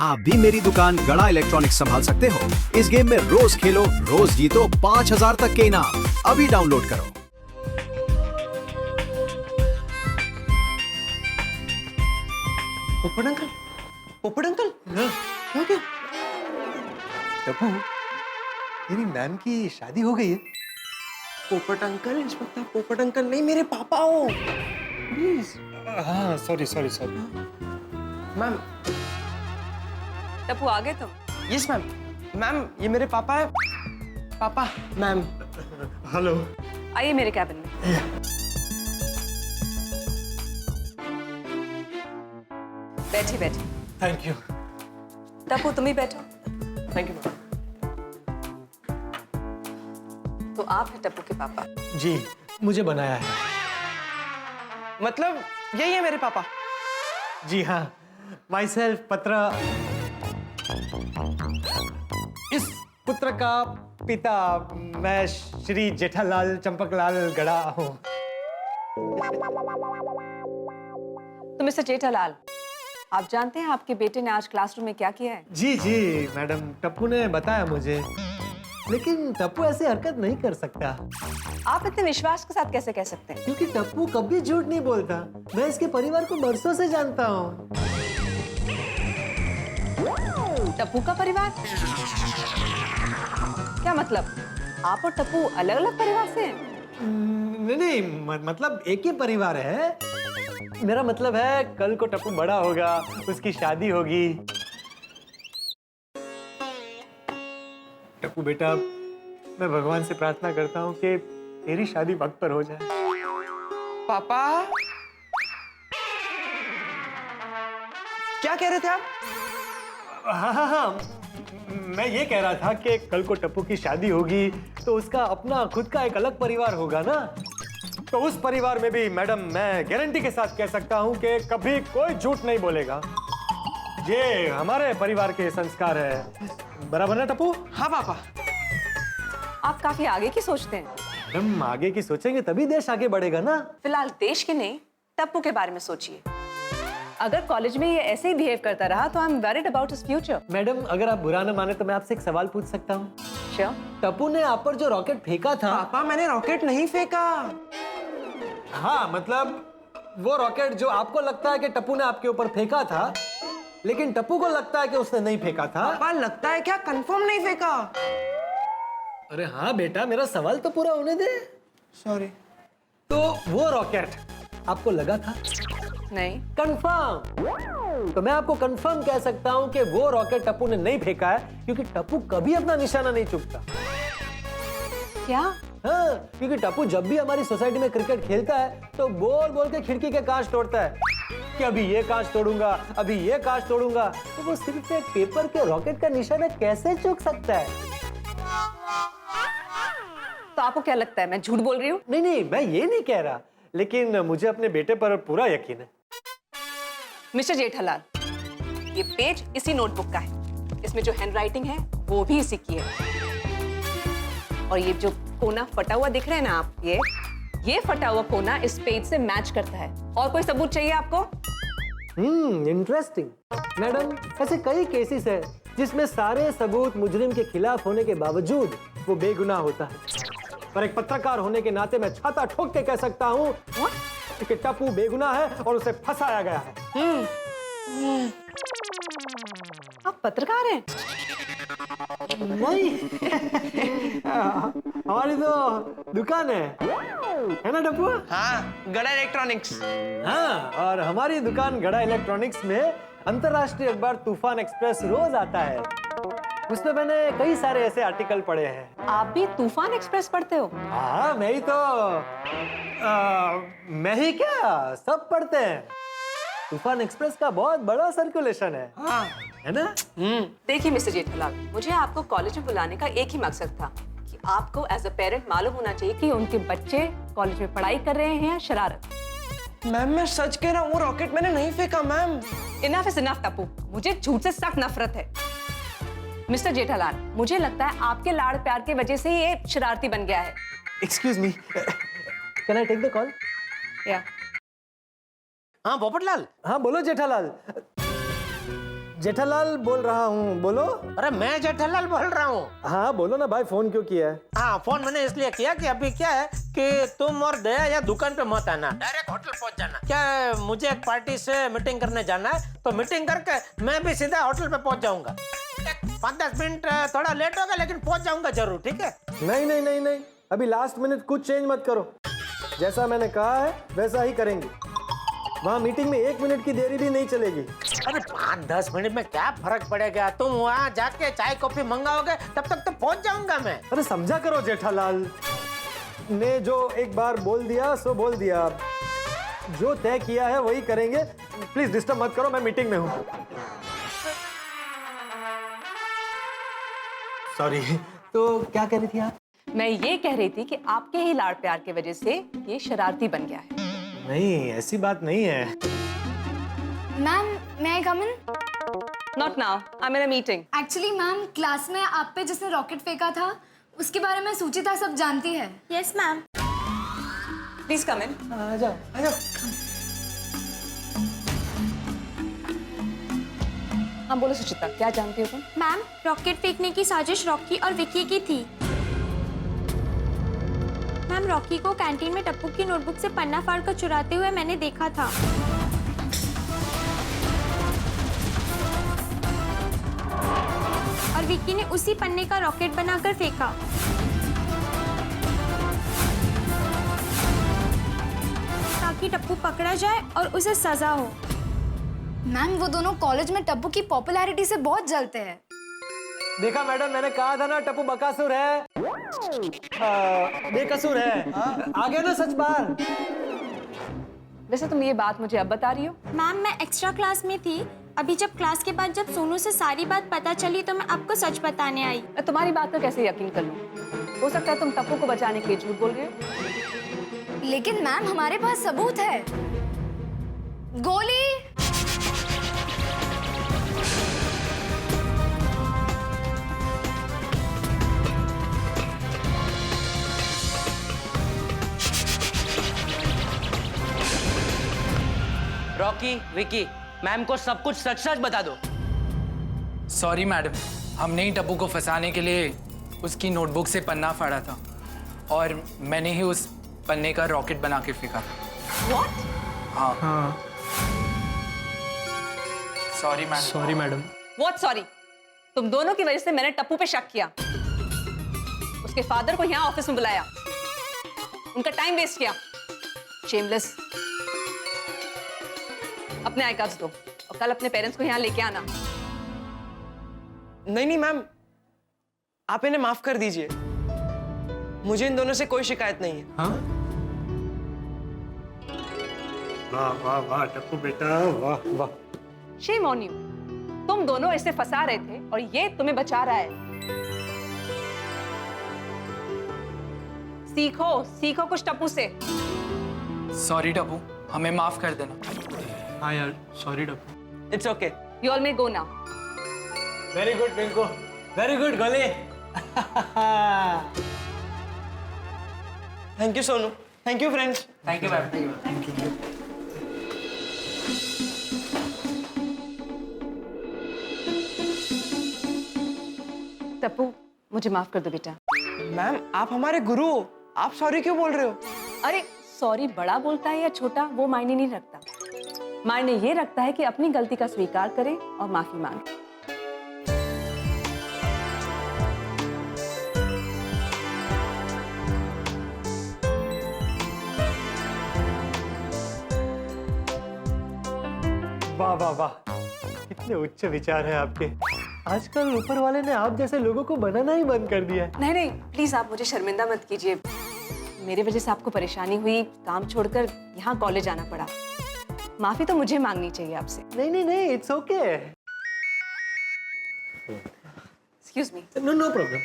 आप भी मेरी दुकान गड़ा इलेक्ट्रॉनिक्स संभाल सकते हो। इस गेम में रोज खेलो, रोज जीतो 5000 तक के इनाम। अभी डाउनलोड करो। पोपट अंकल, पोपट अंकल, क्या हो गया? टप्पू, तेरी मैम की शादी हो गई है? पोपट अंकल, इंस्पेक्टर पोपट अंकल नहीं, मेरे पापा हो। प्लीज। हाँ, sorry sorry sorry. Ma'am. Tappu आ गए तुम? Yes ma'am. मैम, ये मेरे पापा है। पापा, मैम। हेलो। आइए मेरे कैबिन में। बैठी बैठी। Thank you. टप्पू तुम ही बैठो। Thank you ma'am. तो आप है टप्पू के पापा? जी, मुझे बनाया है। मतलब यही है मेरे पापा? जी हाँ, माई सेल्फ पत्रा। इस पुत्र का पिता मैं श्री जेठालाल चंपकलाल गड़ा हूँ। तो मिस्टर जेठालाल, आप जानते हैं आपके बेटे ने आज क्लासरूम में क्या किया है? जी जी मैडम, टप्पू ने बताया मुझे, लेकिन टप्पू ऐसी हरकत नहीं कर सकता। आप इतने विश्वास के साथ कैसे कह सकते हैं? क्योंकि टप्पू कभी झूठ नहीं बोलता। मैं इसके परिवार को बरसों से जानता हूँ। टप्पू का परिवार? क्या मतलब? आप और टप्पू अलग अलग परिवार से हैं? नहीं नहीं, मतलब एक ही परिवार है। मेरा मतलब है कल को टप्पू बड़ा होगा, उसकी शादी होगी। टप्पू बेटा, मैं भगवान से प्रार्थना करता हूँ कि तेरी शादी वक्त पर हो जाए। पापा, क्या कह रहे थे आप? हाँ हाँ हाँ, मैं ये कह रहा था कि कल को टप्पू की शादी होगी तो उसका अपना खुद का एक अलग परिवार होगा ना। तो उस परिवार में भी मैडम, मैं गारंटी के साथ कह सकता हूँ कि कभी कोई झूठ नहीं बोलेगा। ये हमारे परिवार के संस्कार है, बराबर ना टप्पू? हाँ पापा। आप काफी आगे की सोचते हैं। हम आगे की सोचेंगे तभी देश आगे बढ़ेगा ना। फिलहाल देश के नहीं, टप्पू के बारे में सोचिए। अगर कॉलेज में ये ऐसे ही बिहेव करता रहा तो I am worried about his future. Madam, अगर आप बुरा न माने तो मैं आपसे एक सवाल पूछ सकता हूँ? श्योर। टप्पू ने आप पर जो रॉकेट फेंका था। पापा, मैंने रॉकेट नहीं फेंका। हाँ, मतलब वो रॉकेट जो आपको लगता है कि टप्पू ने आपके ऊपर फेंका था, लेकिन टप्पू को लगता है कि उसने नहीं फेंका था। पापा, लगता है क्या? कंफर्म नहीं फेंका। अरे हाँ बेटा, मेरा सवाल तो पूरा होने दे। सॉरी। तो वो रॉकेट आपको लगा था? नहीं। कंफर्म? तो मैं आपको कंफर्म कह सकता हूं कि वो रॉकेट टप्पू ने नहीं फेंका है, क्योंकि टप्पू कभी अपना निशाना नहीं चूकता। क्या? हाँ, क्योंकि टप्पू जब भी हमारी सोसाइटी में क्रिकेट खेलता है तो बोल बोल के खिड़की के कांच तोड़ता है कि अभी ये कांच तोड़ूंगा, अभी ये कांच तोड़ूंगा। तो वो सिर्फ एक पेपर के रॉकेट का निशाना कैसे चूक सकता है? तो आपको क्या लगता है मैं झूठ बोल रही हूँ? नहीं नहीं, मैं ये नहीं कह रहा, लेकिन मुझे अपने बेटे पर पूरा यकीन है। मिस्टर जेठालाल, ये पेज इसी नोटबुक का है। इसमें जो हैंडराइटिंग है वो भी इसी की है। और ये जो कोना फटा हुआ दिख रहा है ना आप, ये फटा हुआ कोना इस पेज से मैच करता है। और कोई सबूत चाहिए आपको? इंटरेस्टिंग। मैडम, ऐसे कई केसेस है जिसमें सारे सबूत मुजरिम के खिलाफ होने के बावजूद वो बेगुनाह होता है। पर एक पत्रकार होने के नाते मैं छाता ठोक के कह सकता हूँ कि टप्पू बेगुनाह है और उसे फंसाया गया है। आप पत्रकार हैं? नहीं। हमारी तो दुकान है ना टप्पू? हाँ, गड़ा इलेक्ट्रॉनिक्स। हाँ, और हमारी दुकान गड़ा इलेक्ट्रॉनिक्स में अंतर्राष्ट्रीय अखबार तूफान एक्सप्रेस रोज आता है। उसमें मैंने कई सारे ऐसे आर्टिकल पढ़े हैं। आप भी तूफान एक्सप्रेस पढ़ते हो? हाँ, मैं ही तो मैं ही क्या, सब पढ़ते हैं। तूफान एक्सप्रेस का बहुत बड़ा सर्कुलेशन है। हाँ। है ना? देखिए मिस्टर जेठालाल, मुझे आपको कॉलेज में बुलाने का एक ही मकसद था कि आपको एज अ पेरेंट मालूम होना चाहिए कि उनके बच्चे कॉलेज में पढ़ाई कर रहे हैं या शरारत। मैम, मैं सच कह रहा हूँ, वो रॉकेट मैंने नहीं फेंका ma'am. Enough is enough Tappu, मुझे झूठ से सख्त नफरत है। मिस्टर जेठालाल, मुझे लगता है आपके लाड़ प्यार की वजह से ये शरारती बन गया है। Excuse me, can I take the call? या हाँ पोपटलाल। हाँ बोलो जेठालाल। जेठालाल बोल रहा हूँ, बोलो। अरे मैं जेठालाल बोल रहा हूँ। हाँ बोलो ना भाई, फोन क्यों किया है? हाँ, फोन मैंने इसलिए किया कि अभी क्या है कि तुम और दया या दुकान पे मत आना, डायरेक्ट होटल पहुंच जाना। क्या है, मुझे एक पार्टी से मीटिंग करने जाना है, तो मीटिंग करके मैं भी सीधा होटल पे पहुंच जाऊंगा। 5-10 मिनट थोड़ा लेट होगा, लेकिन पहुंच जाऊंगा जरूर, ठीक है? नहीं नहीं नहीं नहीं, अभी लास्ट मिनट कुछ चेंज मत करो। जैसा मैंने कहा है वैसा ही करेंगे। वहाँ मीटिंग में 1 मिनट की देरी भी नहीं चलेगी। अरे 5-10 मिनट में क्या फर्क पड़ेगा? तुम वहाँ जाके चाय कॉफी मंगाओगे, तब तक तो पहुंच जाऊंगा मैं। अरे समझा करो जेठालाल ने जो एक बार बोल दिया सो बोल दिया। जो तय किया है वही करेंगे। प्लीज डिस्टर्ब मत करो, मैं मीटिंग में हूँ। सॉरी, तो क्या कह रही थी आप? मैं ये कह रही थी कि आपके ही लाड़ प्यार की वजह से ये शरारती बन गया है। नहीं, ऐसी बात नहीं है। Ma'am, may I come in? Not now. I'm in a meeting. Actually, ma'am, class में आप पे जिसने रॉकेट फेंका था, उसके बारे में सुचिता सब जानती है। Yes, ma'am. Please come in. आ जाओ, आ जाओ। हाँ बोलो सुचिता, क्या जानती हो तुम? मैम, रॉकेट फेंकने की साजिश रॉकी और विक्की की थी। मैम, रॉकी को कैंटीन में टप्पू की नोटबुक से पन्ना फाड़ कर चुराते हुए मैंने देखा था। और विक्की ने उसी पन्ने का रॉकेट बनाकर फेंका। ताकि टप्पू पकड़ा जाए और उसे सजा हो। मैम, वो दोनों कॉलेज में टप्पू की पॉपुलैरिटी से बहुत जलते हैं। देखा मैडम, मैंने कहा था ना टप्पू बकासुर है, बेकसूर है। आ गया ना सच बार। वैसे तुम ये बात मुझे अब बता रही हो? मैम, मैं एक्स्ट्रा क्लास में थी। अभी जब क्लास के बाद जब सोनू से सारी बात पता चली तो मैं आपको सच बताने आई। मैं तुम्हारी बात का कैसे यकीन कर लूं? हो सकता है तुम टप्पू को बचाने के लिए झूठ बोल रहे हो। लेकिन मैम, हमारे पास सबूत है। गोली। रॉकी, विकी, मैम को सब कुछ सच सच बता दो। सॉरी मैडम, हमने ही टप्पू को फंसाने के लिए उसकी नोटबुक से पन्ना फाड़ा था और मैंने ही उस पन्ने का रॉकेट बना के फेंका था। What? हाँ। Sorry madam. Sorry madam. What sorry? तुम दोनों की वजह से मैंने टप्पू पे शक किया, उसके फादर को यहाँ ऑफिस में बुलाया, उनका टाइम वेस्ट किया। शेमलेस। अपने आई कार्ड्स दो और कल अपने पेरेंट्स को यहाँ लेके आना। नहीं मैम, आप इन्हें माफ कर दीजिए। मुझे इन दोनों से कोई शिकायत नहीं है। हाँ? वाह वाह वाह टप्पू बेटा, वाह वाह। Shame on you. तुम दोनों इसे फंसा रहे थे और ये तुम्हें बचा रहा है। सीखो सीखो कुछ टप्पू से। सॉरी टप्पू, हमें माफ कर देना। हाँ यार, sorry Tappu. It's okay. You all may go now. Very good Pinku, very good Goli. Thank you Sonu, thank you friends. Thank you ma'am. Tappu, मुझे माफ कर दो बेटा। मैम, आप हमारे गुरु हो, आप सॉरी क्यों बोल रहे हो? अरे सॉरी बड़ा बोलता है या छोटा वो मायने नहीं रखता। मायने ये रखता है कि अपनी गलती का स्वीकार करें और माफी मांगे। वाह वाह वाह, कितने उच्च विचार हैं आपके। आजकल ऊपर वाले ने आप जैसे लोगों को बनाना ही बंद कर दिया है। नहीं नहीं, प्लीज आप मुझे शर्मिंदा मत कीजिए। मेरे वजह से आपको परेशानी हुई, काम छोड़कर यहाँ कॉलेज आना पड़ा। माफी तो मुझे मांगनी चाहिए आपसे। नहीं नहीं नहीं, it's okay. Excuse me. No no problem.